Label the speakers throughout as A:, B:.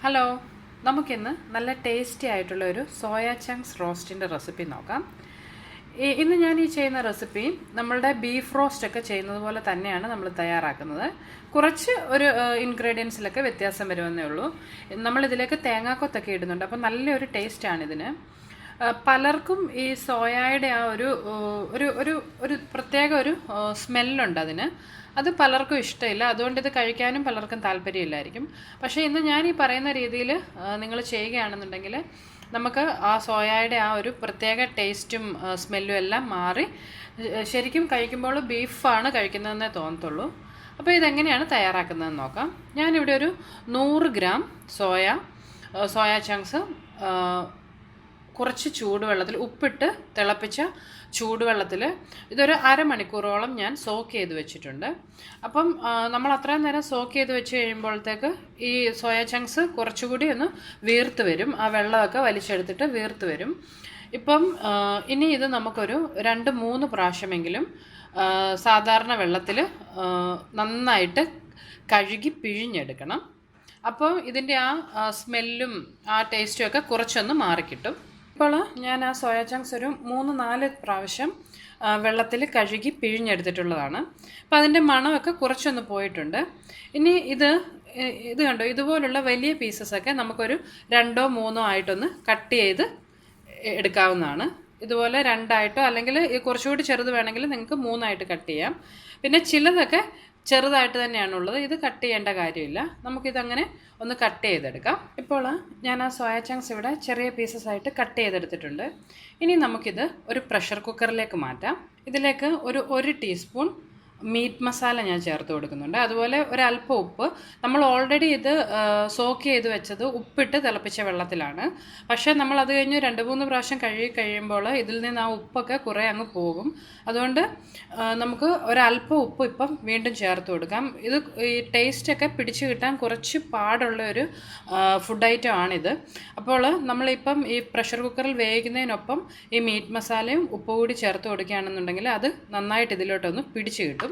A: Hello, നമുക്കിന്ന് നല്ല tasty ആയിട്ടുള്ള ഒരു സോയ ചങ്ക്സ് റോസ്റ്റിൻ്റെ റെസിപ്പി നോക്കാം. ഇന്ന് ഞാൻ ഈ ചെയ്യുന്ന റെസിപ്പി നമ്മളുടെ ബീഫ് റോസ്റ്റൊക്കെ ചെയ്യുന്നത് പോലെ തന്നെയാണ് നമ്മൾ തയ്യാറാക്കുന്നത്. കുറച്ച് ഒരു ഇൻഗ്രീഡിയൻസിലൊക്കെ വ്യത്യാസം വരുമെന്നേ ഉള്ളൂ. നമ്മളിതിലേക്ക് തേങ്ങാക്കൊത്തൊക്കെ ഇടുന്നുണ്ട്, അപ്പോൾ നല്ലൊരു ടേസ്റ്റാണിതിന്. പലർക്കും ഈ സോയയുടെ ആ ഒരു ഒരു ഒരു ഒരു പ്രത്യേക ഒരു സ്മെല്ലുണ്ട് അതിന്. അത് പലർക്കും ഇഷ്ടമില്ല, അതുകൊണ്ട് ഇത് കഴിക്കാനും പലർക്കും താല്പര്യമില്ലായിരിക്കും. പക്ഷേ ഇന്ന് ഞാൻ ഈ പറയുന്ന രീതിയിൽ നിങ്ങൾ ചെയ്യുകയാണെന്നുണ്ടെങ്കിൽ നമുക്ക് ആ സോയയുടെ ആ ഒരു പ്രത്യേക ടേസ്റ്റും സ്മെല്ലും എല്ലാം മാറി ശരിക്കും കഴിക്കുമ്പോൾ ബീഫാണ് കഴിക്കുന്നതെന്നേ തോന്നത്തുള്ളൂ. അപ്പോൾ ഇതെങ്ങനെയാണ് തയ്യാറാക്കുന്നതെന്ന് നോക്കാം. ഞാനിവിടെ ഒരു 100 ഗ്രാം സോയ ചങ്ക്സ് കുറച്ച് ചൂടുവെള്ളത്തിൽ ഉപ്പിട്ട് തിളപ്പിച്ച ചൂടുവെള്ളത്തിൽ ഇതൊരു അരമണിക്കൂറോളം ഞാൻ സോക്ക് ചെയ്ത് വെച്ചിട്ടുണ്ട്. അപ്പം നമ്മൾ അത്രയും നേരം സോക്ക് ചെയ്ത് വെച്ച് കഴിയുമ്പോഴത്തേക്ക് ഈ സോയ ചങ്ക്സ് കുറച്ചുകൂടി ഒന്ന് വീർത്ത് വരും, ആ വെള്ളമൊക്കെ വലിച്ചെടുത്തിട്ട് വീർത്ത് വരും. ഇപ്പം ഇനി ഇത് നമുക്കൊരു 2-3 പ്രാവശ്യമെങ്കിലും സാധാരണ വെള്ളത്തിൽ നന്നായിട്ട് കഴുകി പിഴിഞ്ഞെടുക്കണം. അപ്പോൾ ഇതിൻ്റെ ആ സ്മെല്ലും ആ ടേസ്റ്റും ഒക്കെ കുറച്ചൊന്ന് മാറിക്കിട്ടും. ഇപ്പോൾ ഞാൻ ആ സോയ ചങ്ക്സ് ഒരു 3-4 പ്രാവശ്യം വെള്ളത്തിൽ കഴുകി പിഴിഞ്ഞെടുത്തിട്ടുള്ളതാണ്. അപ്പോൾ അതിൻ്റെ മണമൊക്കെ കുറച്ചൊന്ന് പോയിട്ടുണ്ട്. ഇനി ഇത് കണ്ടോ, ഇതുപോലുള്ള വലിയ പീസസൊക്കെ നമുക്കൊരു 2-3 ആയിട്ടൊന്ന് കട്ട് ചെയ്ത് എടുക്കാവുന്നതാണ്. ഇതുപോലെ 2ആയിട്ടോ അല്ലെങ്കിൽ കുറച്ചുകൂടി ചെറുത് വേണമെങ്കിൽ നിങ്ങൾക്ക് 3ആയിട്ട് കട്ട് ചെയ്യാം. പിന്നെ ചിലതൊക്കെ ചെറുതായിട്ട് തന്നെയാണുള്ളത്, ഇത് കട്ട് ചെയ്യേണ്ട കാര്യമില്ല. നമുക്കിതങ്ങനെ ഒന്ന് കട്ട് ചെയ്തെടുക്കാം. ഇപ്പോൾ ഞാൻ ആ സോയ ചങ്ക്സ് ഇവിടെ ചെറിയ പീസസ് ആയിട്ട് കട്ട് ചെയ്തെടുത്തിട്ടുണ്ട്. ഇനി നമുക്കിത് ഒരു പ്രഷർ കുക്കറിലേക്ക് മാറ്റാം. ഇതിലേക്ക് ഒരു 1 ടീസ്പൂൺ മീറ്റ് മസാല ഞാൻ ചേർത്ത് കൊടുക്കുന്നുണ്ട്. അതുപോലെ ഒരല്പം ഉപ്പ്. നമ്മൾ ഓൾറെഡി ഇത് സോക്ക് ചെയ്ത് വെച്ചത് ഉപ്പിട്ട് തിളപ്പിച്ച വെള്ളത്തിലാണ്. പക്ഷേ നമ്മൾ അത് കഴിഞ്ഞ് 2-3 പ്രാവശ്യം കഴുകി കഴിയുമ്പോൾ ഇതിൽ നിന്ന് ആ ഉപ്പൊക്കെ കുറേ അങ്ങ് പോകും. അതുകൊണ്ട് നമുക്ക് ഒരല്പം ഉപ്പ് ഇപ്പം വീണ്ടും ചേർത്ത് കൊടുക്കാം. ഇത് ഈ ടേസ്റ്റൊക്കെ പിടിച്ചു കിട്ടാൻ കുറച്ച് പാടുള്ള ഒരു ഫുഡ് ഐറ്റം ആണിത്. അപ്പോൾ നമ്മളിപ്പം ഈ പ്രഷർ കുക്കറിൽ വേവിക്കുന്നതിനൊപ്പം ഈ മീറ്റ് മസാലയും ഉപ്പ് കൂടി ചേർത്ത് കൊടുക്കുകയാണെന്നുണ്ടെങ്കിൽ അത് നന്നായിട്ട് ഇതിലോട്ടൊന്ന് പിടിച്ചു കിട്ടും.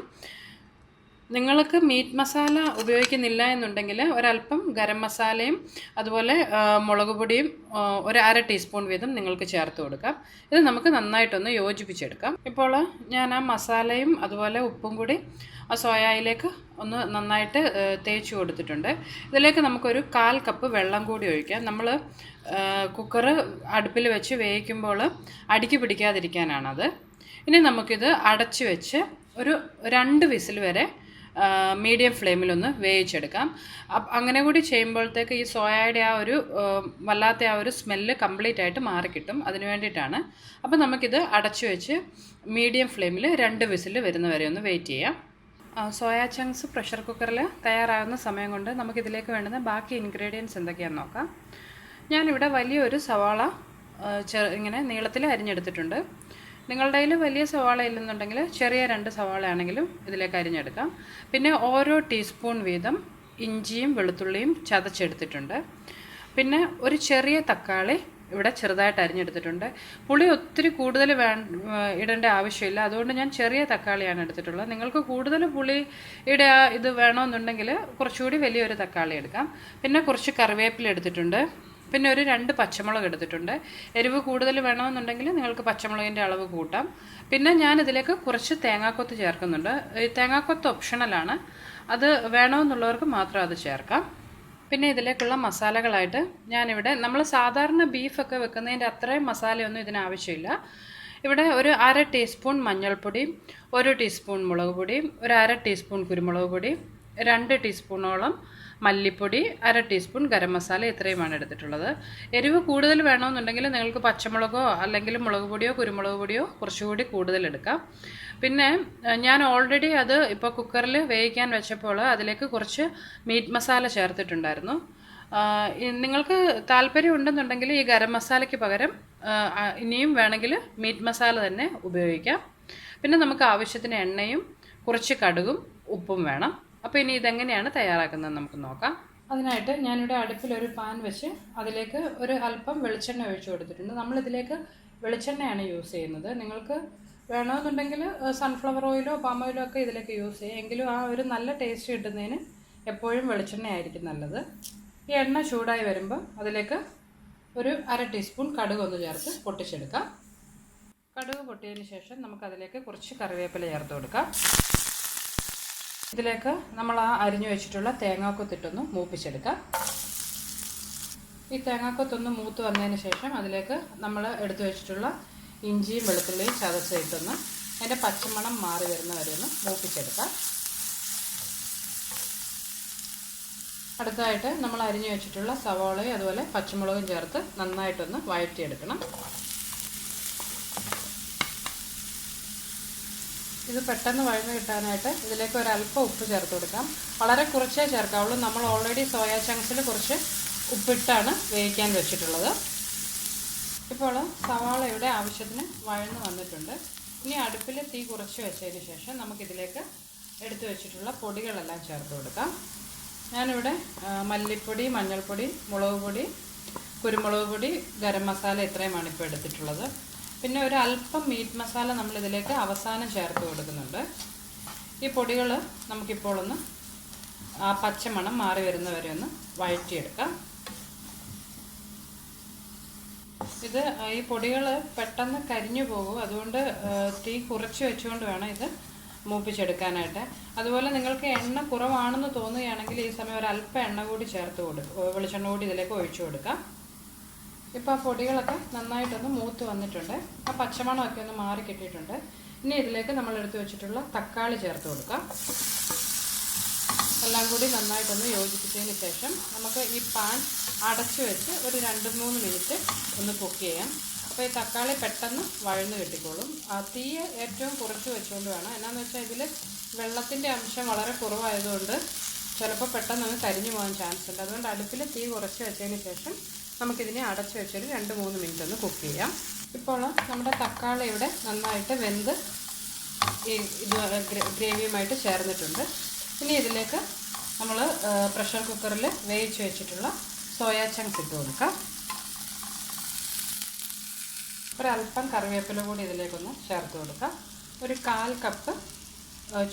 A: നിങ്ങൾക്ക് മീറ്റ് മസാല ഉപയോഗിക്കുന്നില്ല എന്നുണ്ടെങ്കിൽ ഒരല്പം ഗരം മസാലയും അതുപോലെ മുളക് പൊടിയും ഒരു 1/2 ടീസ്പൂൺ വീതം നിങ്ങൾക്ക് ചേർത്ത് കൊടുക്കാം. ഇത് നമുക്ക് നന്നായിട്ടൊന്ന് യോജിപ്പിച്ചെടുക്കാം. ഇപ്പോൾ ഞാൻ ആ മസാലയും അതുപോലെ ഉപ്പും കൂടി ആ സോയയിലേക്ക് ഒന്ന് നന്നായിട്ട് തേച്ച് കൊടുത്തിട്ടുണ്ട്. ഇതിലേക്ക് നമുക്കൊരു 1/4 കപ്പ് വെള്ളം കൂടി ഒഴിക്കാം. നമ്മൾ കുക്കർ അടുപ്പിൽ വെച്ച് വേവിക്കുമ്പോൾ അടിക്ക് പിടിക്കാതിരിക്കാനാണത്. ഇനി നമുക്കിത് അടച്ച് വെച്ച് ഒരു 2 വിസിൽ വരെ മീഡിയം ഫ്ലെയിമിലൊന്ന് വേവിച്ചെടുക്കാം. അങ്ങനെ കൂടി ചെയ്യുമ്പോഴത്തേക്ക് ഈ സോയയുടെ ആ ഒരു വല്ലാത്ത ആ ഒരു സ്മെല്ല് കംപ്ലീറ്റ് ആയിട്ട് മാറിക്കിട്ടും. അതിന് വേണ്ടിയിട്ടാണ്. അപ്പോൾ നമുക്കിത് അടച്ചു വെച്ച് മീഡിയം ഫ്ലെയിമിൽ 2 വിസിൽ വരുന്നവരെ ഒന്ന് വെയിറ്റ് ചെയ്യാം. സോയ ചങ്ക്സ് പ്രഷർ കുക്കറിൽ തയ്യാറാകുന്ന സമയം കൊണ്ട് നമുക്കിതിലേക്ക് വേണ്ടുന്ന ബാക്കി ഇൻഗ്രീഡിയൻസ് എന്തൊക്കെയാണെന്ന് നോക്കാം. ഞാനിവിടെ വലിയൊരു സവാള ഇങ്ങനെ നീളത്തിൽ അരിഞ്ഞെടുത്തിട്ടുണ്ട്. നിങ്ങളുടെ കയ്യിൽ വലിയ സവാള ഇല്ലെന്നുണ്ടെങ്കിൽ ചെറിയ 2 സവാള ആണെങ്കിലും ഇതിലേക്ക് അരിഞ്ഞെടുക്കാം. പിന്നെ ഓരോ ടീസ്പൂൺ വീതം ഇഞ്ചിയും വെളുത്തുള്ളിയും ചതച്ചെടുത്തിട്ടുണ്ട്. പിന്നെ ഒരു ചെറിയ തക്കാളി ഇവിടെ ചെറുതായിട്ട് അരിഞ്ഞെടുത്തിട്ടുണ്ട്. പുളി ഒത്തിരി കൂടുതൽ ഇടേണ്ട ആവശ്യമില്ല, അതുകൊണ്ട് ഞാൻ ചെറിയ തക്കാളിയാണ് എടുത്തിട്ടുള്ളത്. നിങ്ങൾക്ക് കൂടുതൽ പുളിയുടെ ഇത് വേണമെന്നുണ്ടെങ്കിൽ കുറച്ചുകൂടി വലിയൊരു തക്കാളി എടുക്കാം. പിന്നെ കുറച്ച് കറിവേപ്പില എടുത്തിട്ടുണ്ട്. പിന്നെ ഒരു 2 പച്ചമുളക് എടുത്തിട്ടുണ്ട്. എരിവ് കൂടുതൽ വേണമെന്നുണ്ടെങ്കിൽ നിങ്ങൾക്ക് പച്ചമുളകിൻ്റെ അളവ് കൂട്ടാം. പിന്നെ ഞാനിതിലേക്ക് കുറച്ച് തേങ്ങാക്കൊത്ത് ചേർക്കുന്നുണ്ട്. ഈ തേങ്ങാക്കൊത്ത് ഓപ്ഷണലാണ്, അത് വേണമെന്നുള്ളവർക്ക് മാത്രം അത് ചേർക്കാം. പിന്നെ ഇതിലേക്കുള്ള മസാലകളായിട്ട് ഞാനിവിടെ നമ്മൾ സാധാരണ ബീഫൊക്കെ വെക്കുന്നതിൻ്റെ അത്രയും മസാലയൊന്നും ഇതിനാവശ്യമില്ല. ഇവിടെ ഒരു 1/2 ടീസ്പൂൺ മഞ്ഞൾപ്പൊടി, 1 ടീസ്പൂൺ മുളക് പൊടി, ഒരു 1/2 ടീസ്പൂൺ കുരുമുളക് പൊടി, 2 ടീസ്പൂണോളം മല്ലിപ്പൊടി, 1/2 ടീസ്പൂൺ ഗരം മസാല, ഇത്രയുമാണ് എടുത്തിട്ടുള്ളത്. എരിവ് കൂടുതൽ വേണമെന്നുണ്ടെങ്കിൽ നിങ്ങൾക്ക് പച്ചമുളകോ അല്ലെങ്കിൽ മുളക് പൊടിയോ കുരുമുളക് പൊടിയോ കുറച്ചുകൂടി കൂടുതൽ എടുക്കാം. പിന്നെ ഞാൻ ഓൾറെഡി അത് ഇപ്പോൾ കുക്കറിൽ വേവിക്കാൻ വെച്ചപ്പോൾ അതിലേക്ക് കുറച്ച് മീറ്റ് മസാല ചേർത്തിട്ടുണ്ടായിരുന്നു. നിങ്ങൾക്ക് താല്പര്യം ഉണ്ടെന്നുണ്ടെങ്കിൽ ഈ ഗരം മസാലയ്ക്ക് പകരം ഇനിയും വേണമെങ്കിൽ മീറ്റ് മസാല തന്നെ ഉപയോഗിക്കാം. പിന്നെ നമുക്ക് ആവശ്യത്തിന് എണ്ണയും കുറച്ച് കടുകും ഉപ്പും വേണം. അപ്പോൾ ഇനി ഇതെങ്ങനെയാണ് തയ്യാറാക്കുന്നത് നമുക്ക് നോക്കാം. അതിനായിട്ട് ഞാനിവിടെ അടുപ്പിലൊരു പാൻ വെച്ച് അതിലേക്ക് ഒരു അല്പം വെളിച്ചെണ്ണ ഒഴിച്ചു കൊടുത്തിട്ടുണ്ട്. നമ്മളിതിലേക്ക് വെളിച്ചെണ്ണയാണ് യൂസ് ചെയ്യുന്നത്. നിങ്ങൾക്ക് വേണമെന്നുണ്ടെങ്കിൽ സൺഫ്ലവർ ഓയിലോ പാം ഓയിലോ ഒക്കെ ഇതിലേക്ക് യൂസ് ചെയ്യാം. എങ്കിലും ആ ഒരു നല്ല ടേസ്റ്റ് കിട്ടുന്നതിന് എപ്പോഴും വെളിച്ചെണ്ണ ആയിരിക്കും നല്ലത്. ഈ എണ്ണ ചൂടായി വരുമ്പോൾ അതിലേക്ക് ഒരു 1/2 ടീസ്പൂൺ കടുക് ഒന്ന് ചേർത്ത് പൊട്ടിച്ചെടുക്കാം. കടുക് പൊട്ടിയതിന് ശേഷം നമുക്കതിലേക്ക് കുറച്ച് കറിവേപ്പില ചേർത്ത് കൊടുക്കാം. ഇതിലേക്ക് നമ്മൾ അരിഞ്ഞു വെച്ചിട്ടുള്ള തേങ്ങാക്കൊത്തിട്ടൊന്ന് മൂപ്പിച്ചെടുക്കാം. ഈ തേങ്ങാക്കൊത്തൊന്ന് മൂത്ത് വന്നതിന് ശേഷം അതിലേക്ക് നമ്മൾ എടുത്തു വെച്ചിട്ടുള്ള ഇഞ്ചിയും വെളുത്തുള്ളിയും ചതച്ചിട്ടൊന്ന് അതിൻ്റെ പച്ചമണം മാറി വരുന്ന വരെ ഒന്ന് മൂപ്പിച്ചെടുക്കാം. അടുത്തതായിട്ട് നമ്മൾ അരിഞ്ഞു വെച്ചിട്ടുള്ള സവാളയും അതുപോലെ പച്ചമുളകും ചേർത്ത് നന്നായിട്ടൊന്ന് വഴറ്റിയെടുക്കണം. ഇത് പെട്ടെന്ന് വഴന്ന് കിട്ടാനായിട്ട് ഇതിലേക്ക് ഒരല്പം ഉപ്പ് ചേർത്ത് കൊടുക്കാം. വളരെ കുറച്ചേ ചേർക്കാവുള്ളൂ. നമ്മൾ ഓൾറെഡി സോയ ചങ്ക്സിൽ കുറച്ച് ഉപ്പിട്ടാണ് വേവിക്കാൻ വെച്ചിട്ടുള്ളത്. ഇപ്പോൾ സവാള ഇവിടെ ആവശ്യത്തിന് വഴന്ന് വന്നിട്ടുണ്ട്. ഇനി അടുപ്പിൽ തീ കുറച്ച് വെച്ചതിന് ശേഷം നമുക്കിതിലേക്ക് എടുത്തു വെച്ചിട്ടുള്ള പൊടികളെല്ലാം ചേർത്ത് കൊടുക്കാം. ഞാനിവിടെ മല്ലിപ്പൊടി, മഞ്ഞൾപ്പൊടി, മുളക് പൊടി, കുരുമുളക് പൊടി, ഗരം മസാല ഇത്രയുമാണ് ഇപ്പോൾ എടുത്തിട്ടുള്ളത്. പിന്നെ ഒരു അല്പം മീറ്റ് മസാല നമ്മളിതിലേക്ക് അവസാനം ചേർത്ത് കൊടുക്കുന്നുണ്ട്. ഈ പൊടികൾ നമുക്കിപ്പോൾ ഒന്ന് ആ പച്ചമണം മാറി വരുന്നവരെ ഒന്ന് വഴറ്റിയെടുക്കാം. ഈ പൊടികൾ പെട്ടെന്ന് കരിഞ്ഞു പോകും. അതുകൊണ്ട് തീ കുറച്ച് വെച്ചുകൊണ്ട് വേണം ഇത് മൂപ്പിച്ചെടുക്കാനായിട്ട്. അതുപോലെ നിങ്ങൾക്ക് എണ്ണ കുറവാണെന്ന് തോന്നുകയാണെങ്കിൽ ഈ സമയം ഒരു അല്പം എണ്ണ കൂടി ചേർത്ത് കൊടുക്കുക, വെളിച്ചെണ്ണ കൂടി ഇതിലേക്ക് ഒഴിച്ചു കൊടുക്കാം. ഇപ്പോൾ ആ പൊടികളൊക്കെ നന്നായിട്ടൊന്ന് മൂത്ത് വന്നിട്ടുണ്ട്. ആ പച്ചമണമൊക്കെ ഒന്ന് മാറി കിട്ടിയിട്ടുണ്ട്. ഇനി ഇതിലേക്ക് നമ്മൾ എടുത്തു വെച്ചിട്ടുള്ള തക്കാളി ചേർത്ത് കൊടുക്കാം. എല്ലാം കൂടി നന്നായിട്ടൊന്ന് യോജിപ്പിച്ചതിന് ശേഷം നമുക്ക് ഈ പാൻ അടച്ചു വെച്ച് ഒരു 2-3 മിനിറ്റ് ഒന്ന് കുക്ക് ചെയ്യാം. അപ്പോൾ ഈ തക്കാളി പെട്ടെന്ന് വഴന്ന് കിട്ടിക്കോളും. തീ ഏറ്റവും കുറച്ച് വെച്ചുകൊണ്ട് വേണം. എന്നാന്ന് വെച്ചാൽ ഇതിൽ വെള്ളത്തിൻ്റെ അംശം വളരെ കുറവായതുകൊണ്ട് ചിലപ്പോൾ പെട്ടെന്ന് കരിഞ്ഞു പോകാൻ ചാൻസ് ഉണ്ട്. അതുകൊണ്ട് അടുപ്പിൽ തീ കുറച്ച് വെച്ചതിന് ശേഷം നമുക്കിതിനെ അടച്ചു വെച്ചൊരു 2-3 മിനിറ്റ് ഒന്ന് കുക്ക് ചെയ്യാം. ഇപ്പോൾ നമ്മുടെ തക്കാളി ഇവിടെ നന്നായിട്ട് വെന്ത് ഇത് ഗ്രേവിയുമായിട്ട് ചേർന്നിട്ടുണ്ട്. ഇനി ഇതിലേക്ക് നമ്മൾ പ്രഷർ കുക്കറിൽ വേവിച്ച് വെച്ചിട്ടുള്ള സോയ ചങ്ക്സ് ഇട്ട് കൊടുക്കാം. ഒരല്പം കറിവേപ്പില കൂടി ഇതിലേക്കൊന്ന് ചേർത്ത് കൊടുക്കാം. ഒരു 1/4 കപ്പ്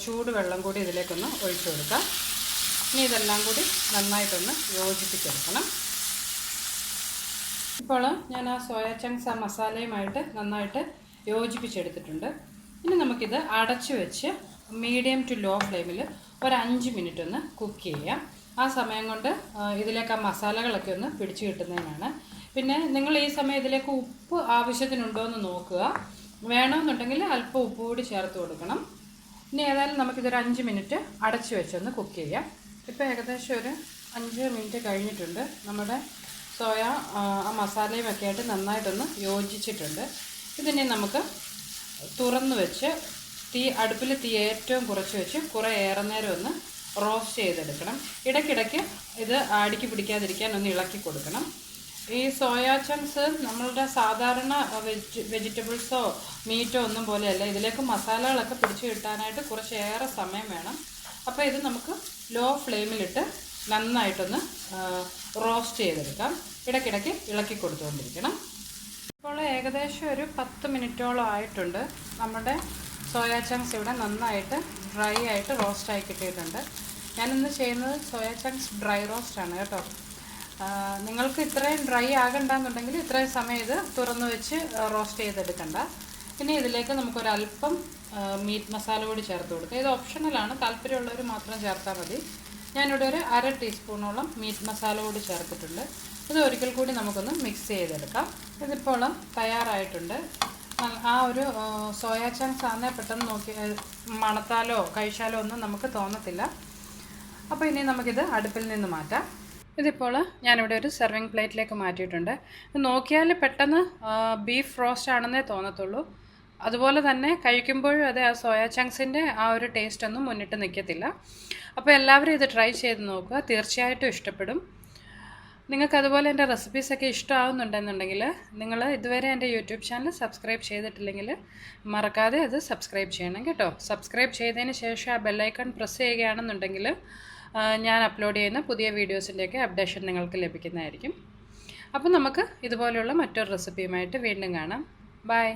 A: ചൂടുവെള്ളം കൂടി ഇതിലേക്കൊന്ന് ഒഴിച്ചു കൊടുക്കാം. ഇനി ഇതെല്ലാം കൂടി നന്നായിട്ടൊന്ന് യോജിപ്പിച്ചെടുക്കണം. ഇപ്പോൾ ഞാൻ ആ സോയ ചങ്ക്സ് ആ മസാലയുമായിട്ട് നന്നായിട്ട് യോജിപ്പിച്ചെടുത്തിട്ടുണ്ട്. ഇനി നമുക്കിത് അടച്ചു വെച്ച് മീഡിയം ടു ലോ ഫ്ലെയിമിൽ ഒരു 5 മിനിറ്റ് ഒന്ന് കുക്ക് ചെയ്യാം. ആ സമയം കൊണ്ട് ഇതിലേക്ക് ആ മസാലകളൊക്കെ ഒന്ന് പിടിച്ചു കിട്ടുന്നതിനാണ്. പിന്നെ നിങ്ങൾ ഈ സമയം ഇതിലേക്ക് ഉപ്പ് ആവശ്യത്തിനുണ്ടോ എന്ന് നോക്കുക. വേണമെന്നുണ്ടെങ്കിൽ അല്പം ഉപ്പ് കൂടി ചേർത്ത് കൊടുക്കണം. ഇനി ഏതായാലും നമുക്കിതൊരു 5 മിനിറ്റ് അടച്ചു വെച്ചൊന്ന് കുക്ക് ചെയ്യാം. ഇപ്പോൾ ഏകദേശം ഒരു 5 മിനിറ്റ് കഴിഞ്ഞിട്ടുണ്ട്. നമ്മുടെ സോയ ആ മസാലയും ഒക്കെ ആയിട്ട് നന്നായിട്ടൊന്ന് യോജിച്ചിട്ടുണ്ട്. ഇതിനെ നമുക്ക് തുറന്ന് വെച്ച് അടുപ്പിൽ തീ ഏറ്റവും കുറച്ച് വെച്ച് കുറേ ഏറെ നേരം ഒന്ന് റോസ്റ്റ് ചെയ്തെടുക്കണം. ഇടയ്ക്കിടയ്ക്ക് ഇത് അടുക്കി പിടിക്കാതിരിക്കാൻ ഒന്ന് ഇളക്കി കൊടുക്കണം. ഈ സോയ ചങ്ക്സ് നമ്മളുടെ സാധാരണ വെജിറ്റബിൾസോ മീറ്റോ ഒന്നും പോലെയല്ല. ഇതിലേക്ക് മസാലകളൊക്കെ പിടിച്ചു കിട്ടാനായിട്ട് കുറച്ചേറെ സമയം വേണം. അപ്പോൾ ഇത് നമുക്ക് ലോ ഫ്ലെയിമിലിട്ട് നന്നായിട്ടൊന്ന് റോസ്റ്റ് ചെയ്തെടുക്കാം. ഇടയ്ക്കിടയ്ക്ക് ഇളക്കി കൊടുത്തുകൊണ്ടിരിക്കണം. ഇപ്പോൾ ഏകദേശം ഒരു 10 മിനിറ്റോളം ആയിട്ടുണ്ട്. നമ്മുടെ സോയ ചങ്ക്സ് ഇവിടെ നന്നായിട്ട് ഡ്രൈ ആയിട്ട് റോസ്റ്റായി കിട്ടിയിട്ടുണ്ട്. ഞാനിന്ന് ചെയ്യുന്നത് സോയ ചങ്ക്സ് ഡ്രൈ റോസ്റ്റാണ് കേട്ടോ. നിങ്ങൾക്ക് ഇത്രയും ഡ്രൈ ആകണ്ടെന്നുണ്ടെങ്കിൽ ഇത്രയും സമയം ഇത് തുറന്ന് വെച്ച് റോസ്റ്റ് ചെയ്തെടുക്കണ്ട. ഇനി ഇതിലേക്ക് നമുക്കൊരല്പം മീറ്റ് മസാല കൂടി ചേർത്ത് കൊടുക്കുക. ഇത് ഓപ്ഷണലാണ്, താല്പര്യമുള്ളവർ മാത്രം ചേർത്താൽ മതി. ഞാനിവിടെ ഒരു 1/2 ടീസ്പൂണോളം മീറ്റ് മസാല കൂടി ചേർത്തിട്ടുണ്ട്. ഇത് ഒരിക്കൽ കൂടി നമുക്കൊന്ന് മിക്സ് ചെയ്തെടുക്കാം. ഇതിപ്പോൾ തയ്യാറായിട്ടുണ്ട്. ആ ഒരു സോയ ചങ്ക്സ് ആണേ പെട്ടെന്ന് നോക്കി മണത്താലോ കഴിച്ചാലോ ഒന്നും നമുക്ക് തോന്നത്തില്ല. അപ്പോൾ ഇനി നമുക്കിത് അടുപ്പിൽ നിന്ന് മാറ്റാം. ഇതിപ്പോൾ ഞാനിവിടെ ഒരു സെർവിങ് പ്ലേറ്റിലേക്ക് മാറ്റിയിട്ടുണ്ട്. നോക്കിയാൽ പെട്ടെന്ന് ബീഫ് റോസ്റ്റ് ആണെന്നേ തോന്നത്തുള്ളൂ. അതുപോലെ തന്നെ കഴിക്കുമ്പോഴും അതെ, ആ സോയ ചങ്ക്സിൻ്റെ ആ ഒരു ടേസ്റ്റ് ഒന്നും മുന്നിട്ട് നിൽക്കത്തില്ല. അപ്പോൾ എല്ലാവരും ഇത് ട്രൈ ചെയ്ത് നോക്കുക, തീർച്ചയായിട്ടും ഇഷ്ടപ്പെടും. നിങ്ങൾക്കതുപോലെ എൻ്റെ റെസിപ്പീസൊക്കെ ഇഷ്ടമാകുന്നുണ്ടെന്നുണ്ടെങ്കിൽ നിങ്ങൾ ഇതുവരെ എൻ്റെ യൂട്യൂബ് ചാനൽ സബ്സ്ക്രൈബ് ചെയ്തിട്ടില്ലെങ്കിൽ മറക്കാതെ അത് സബ്സ്ക്രൈബ് ചെയ്യണം കേട്ടോ. സബ്സ്ക്രൈബ് ചെയ്തതിന് ശേഷം ആ ബെല്ലൈക്കൺ പ്രസ് ചെയ്യുകയാണെന്നുണ്ടെങ്കിൽ ഞാൻ അപ്ലോഡ് ചെയ്യുന്ന പുതിയ വീഡിയോസിൻ്റെയൊക്കെ അപ്ഡേഷൻ നിങ്ങൾക്ക് ലഭിക്കുന്നതായിരിക്കും. അപ്പോൾ നമുക്ക് ഇതുപോലെയുള്ള മറ്റൊരു റെസിപ്പിയുമായിട്ട് വീണ്ടും കാണാം. ബൈ.